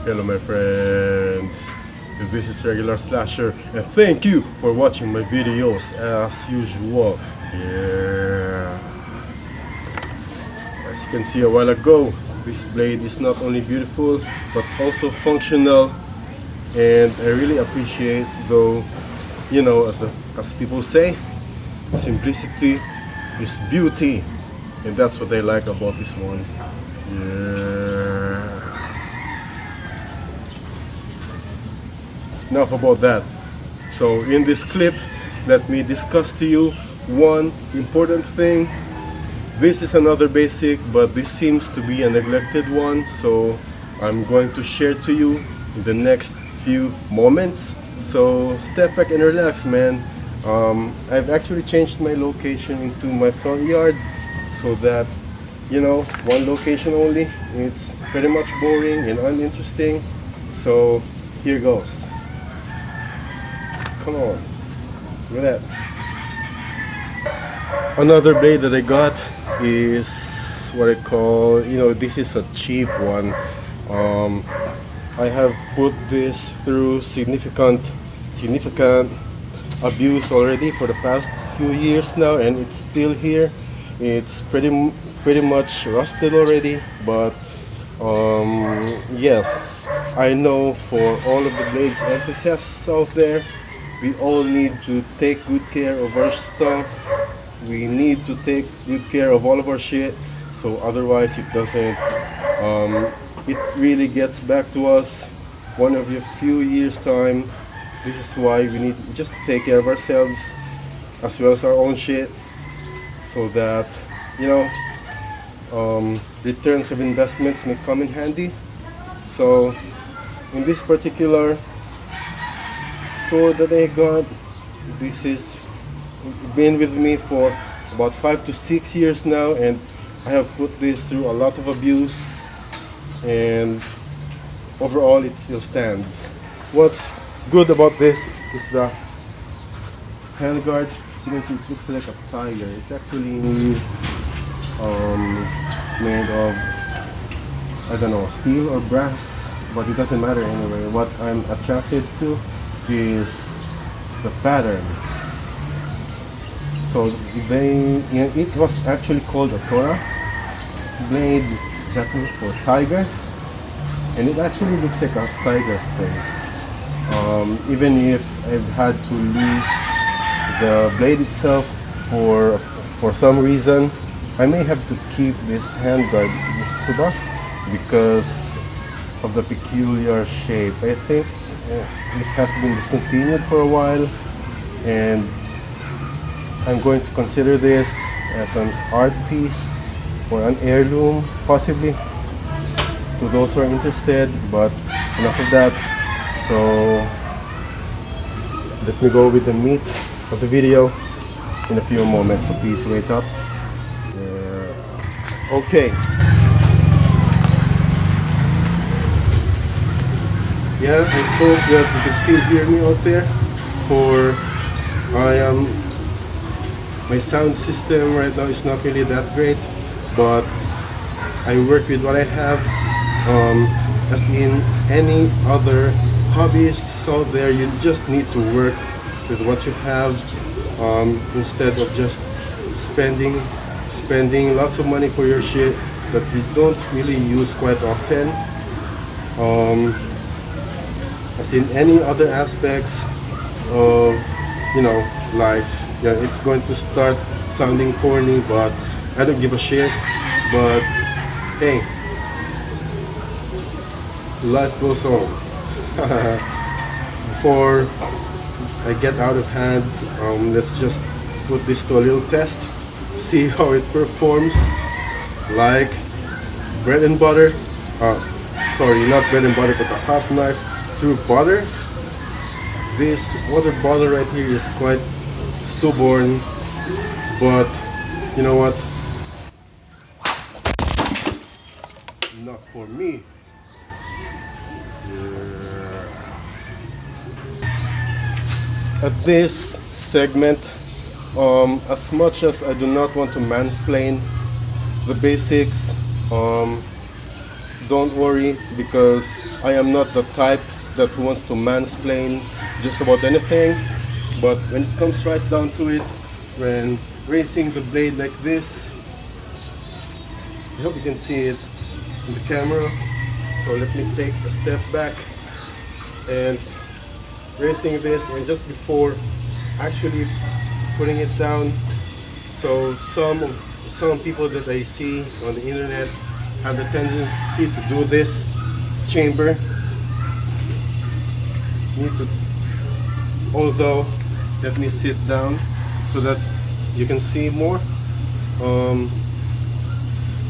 Hello my friends, this is Regular Slasher and thank you for watching my videos as usual. Yeah. As you can see a while ago, this blade is not only beautiful but also functional, and I really appreciate, though, you know, as people say, simplicity is beauty, and that's what I like about this one. Yeah. Enough about that. So in this clip, let me discuss to you one important thing. This is another basic, but this seems to be a neglected one, so I'm going to share to you in the next few moments. So step back and relax, man. I've actually changed my location into my front yard so that, you know, one location only. It's pretty much boring and uninteresting. So here goes. Come on, look at that. Another blade that I got is what I call, you know, this is a cheap one. I have put this through significant abuse already for the past few years now, and it's still here. It's pretty much rusted already, but yes, I know for all of the blades enthusiasts out there, we all need to take good care of our stuff. We need to take good care of all of our shit, so otherwise it doesn't, it really gets back to us one of a few years time. This is why we need just to take care of ourselves as well as our own shit, so that, you know, returns of investments may come in handy. So in this particular sword that I got, this is been with me for about 5 to 6 years now, and I have put this through a lot of abuse, and overall it still stands. What's good about this is the handguard. As you can see, it looks like a tiger. It's actually made of, I don't know, steel or brass, but it doesn't matter anyway. What I'm attracted to is the pattern. So it was actually called a Tora blade, Japanese for tiger, and it actually looks like a tiger's face. Even if I've had to lose the blade itself for some reason, I may have to keep this handguard, this tuba, because of the peculiar shape. I think it has been discontinued for a while, and I'm going to consider this as an art piece or an heirloom, possibly, to those who are interested. But enough of that. So let me go with the meat of the video in a few moments, so please wait up. Okay. Yeah, I hope that you can still hear me out there, for my sound system right now is not really that great, but I work with what I have. As in any other hobbyists out there, you just need to work with what you have, instead of just spending lots of money for your shit that you don't really use quite often. As in any other aspects of, you know, life. Yeah, it's going to start sounding corny, but I don't give a shit. But hey, life goes on. Before I get out of hand, let's just put this to a little test, see how it performs. Like bread and butter, sorry, not bread and butter, but a hot knife through butter. This water bottle right here is quite stubborn, but you know what? Not for me. Yeah. At this segment, as much as I do not want to mansplain the basics, don't worry, because I am not the type that wants to mansplain just about anything. But when it comes right down to it, when raising the blade like this, I hope you can see it in the camera. So let me take a step back and raising this, and just before actually putting it down. So some people that I see on the internet have the tendency to do this chamber. Although, let me sit down so that you can see more.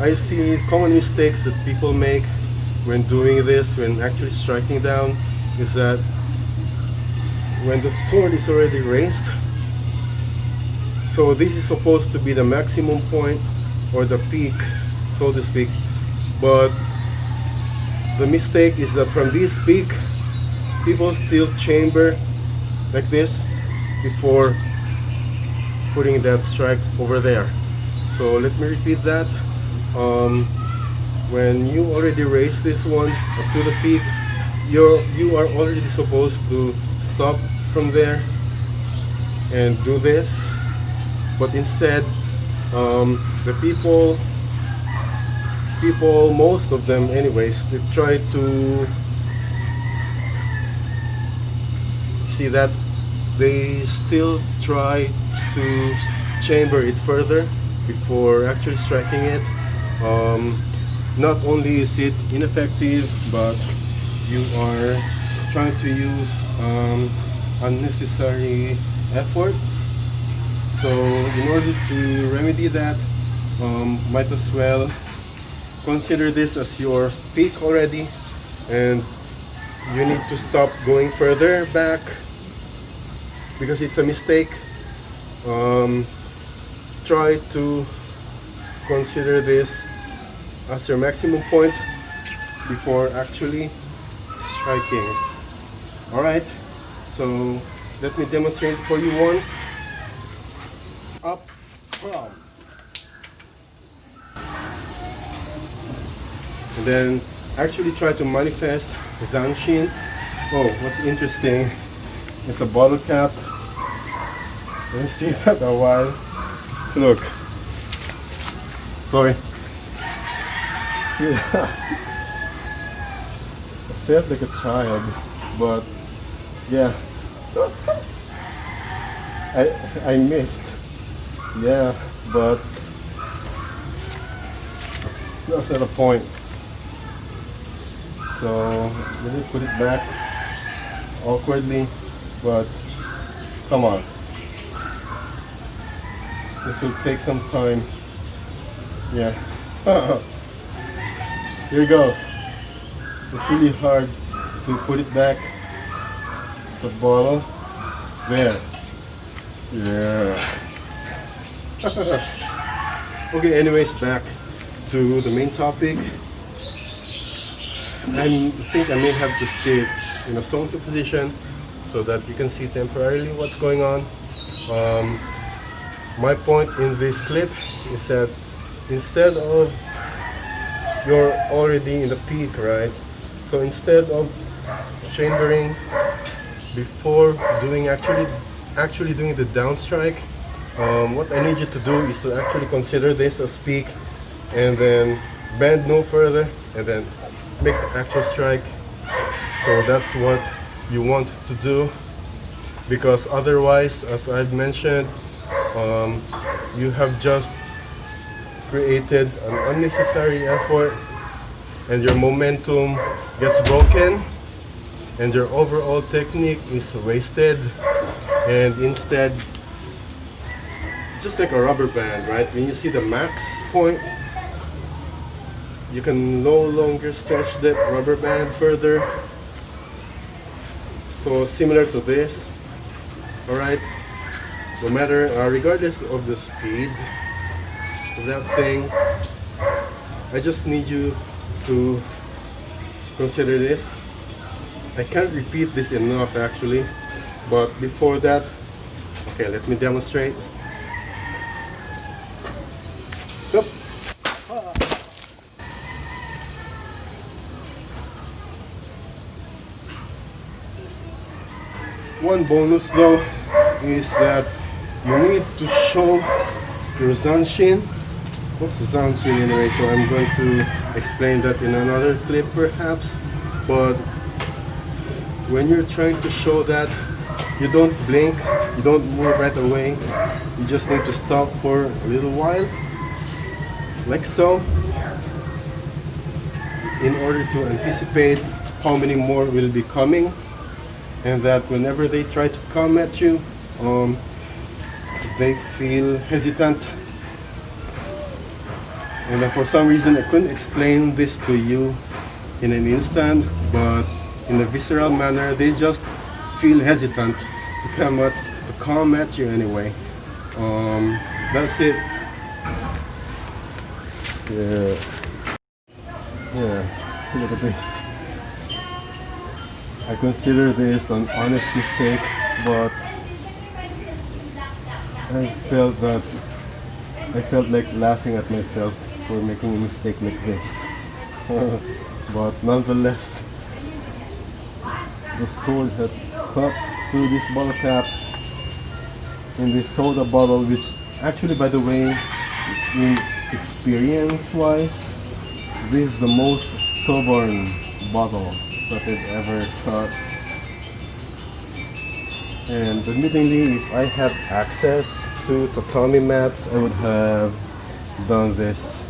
I see common mistakes that people make when doing this, when actually striking down, is that when the sword is already raised, so this is supposed to be the maximum point or the peak, so to speak, but the mistake is that from this peak, people still chamber like this before putting that strike over there. So let me repeat that. When you already raise this one up to the peak, you are already supposed to stop from there and do this, but instead the people, most of them anyways, they try to see that they still try to chamber it further before actually striking it. Not only is it ineffective, but you are trying to use unnecessary effort. So in order to remedy that, might as well consider this as your peak already, and you need to stop going further back because it's a mistake. Try to consider this as your maximum point before actually striking. Alright, so let me demonstrate for you once. Up, down. And then actually try to manifest Zanshin. Oh, what's interesting is a bottle cap. Let me see that a while. Look. Sorry. See that? I felt like a child, but yeah. I missed. Yeah, but that's not the point. So let me put it back awkwardly, but come on. This will take some time. Yeah. Here it goes. It's really hard to put it back. The bottle. There. Yeah. Okay, anyways, back to the main topic. I think I may have to sit in a zoned position so that you can see temporarily what's going on. My point in this clip is that instead of, you're already in the peak, right? So instead of chambering before doing actually doing the down strike, what I need you to do is to actually consider this as peak, and then bend no further, and then make the actual strike. So that's what you want to do, because otherwise, as I've mentioned, you have just created an unnecessary effort, and your momentum gets broken, and your overall technique is wasted. And instead, just like a rubber band, right? When you see the max point, you can no longer stretch that rubber band further. So similar to this, all right? No matter, regardless of the speed of that thing, I just need you to consider this. I can't repeat this enough actually, but before that, okay, let me demonstrate. Yep. One bonus though is that you need to show your zanshin. What's zanshin anyway? So I'm going to explain that in another clip perhaps. But when you're trying to show that, you don't blink, you don't move right away. You just need to stop for a little while, like so, in order to anticipate how many more will be coming, and that whenever they try to come at you, they feel hesitant. And for some reason I couldn't explain this to you in an instant, but in a visceral manner they just feel hesitant to come at you anyway. That's it. Yeah, look at this. I consider this an honest mistake, but I felt like laughing at myself for making a mistake like this. But nonetheless, the sword had cut through this bottle cap in this soda bottle, which actually, by the way, in experience wise, this is the most stubborn bottle that I've ever cut. And admittedly, if I had access to tatami mats, I would have done this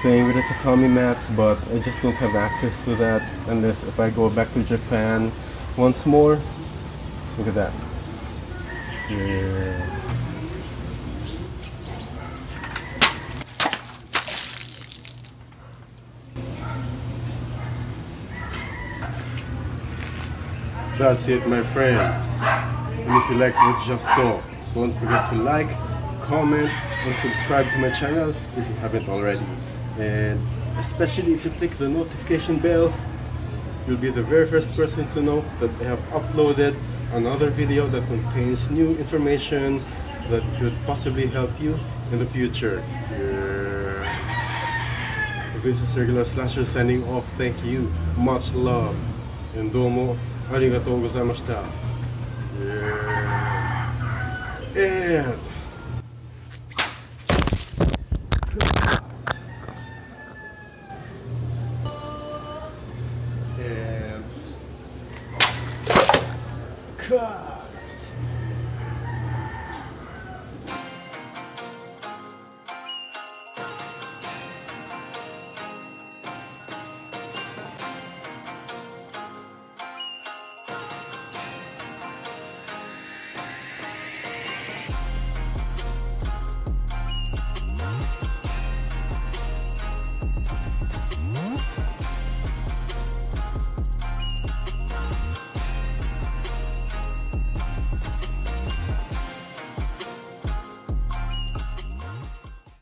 thing with the tatami mats, but I just don't have access to that unless if I go back to Japan once more. Look at that. Yeah. That's it, my friends. And if you like what you just saw, don't forget to like, comment, and subscribe to my channel if you haven't already. And especially if you click the notification bell, you'll be the very first person to know that I have uploaded another video that contains new information that could possibly help you in the future. Yeah. This is Regular Slasher signing off. Thank you. Much love. And どうもありがとうございました。And cut.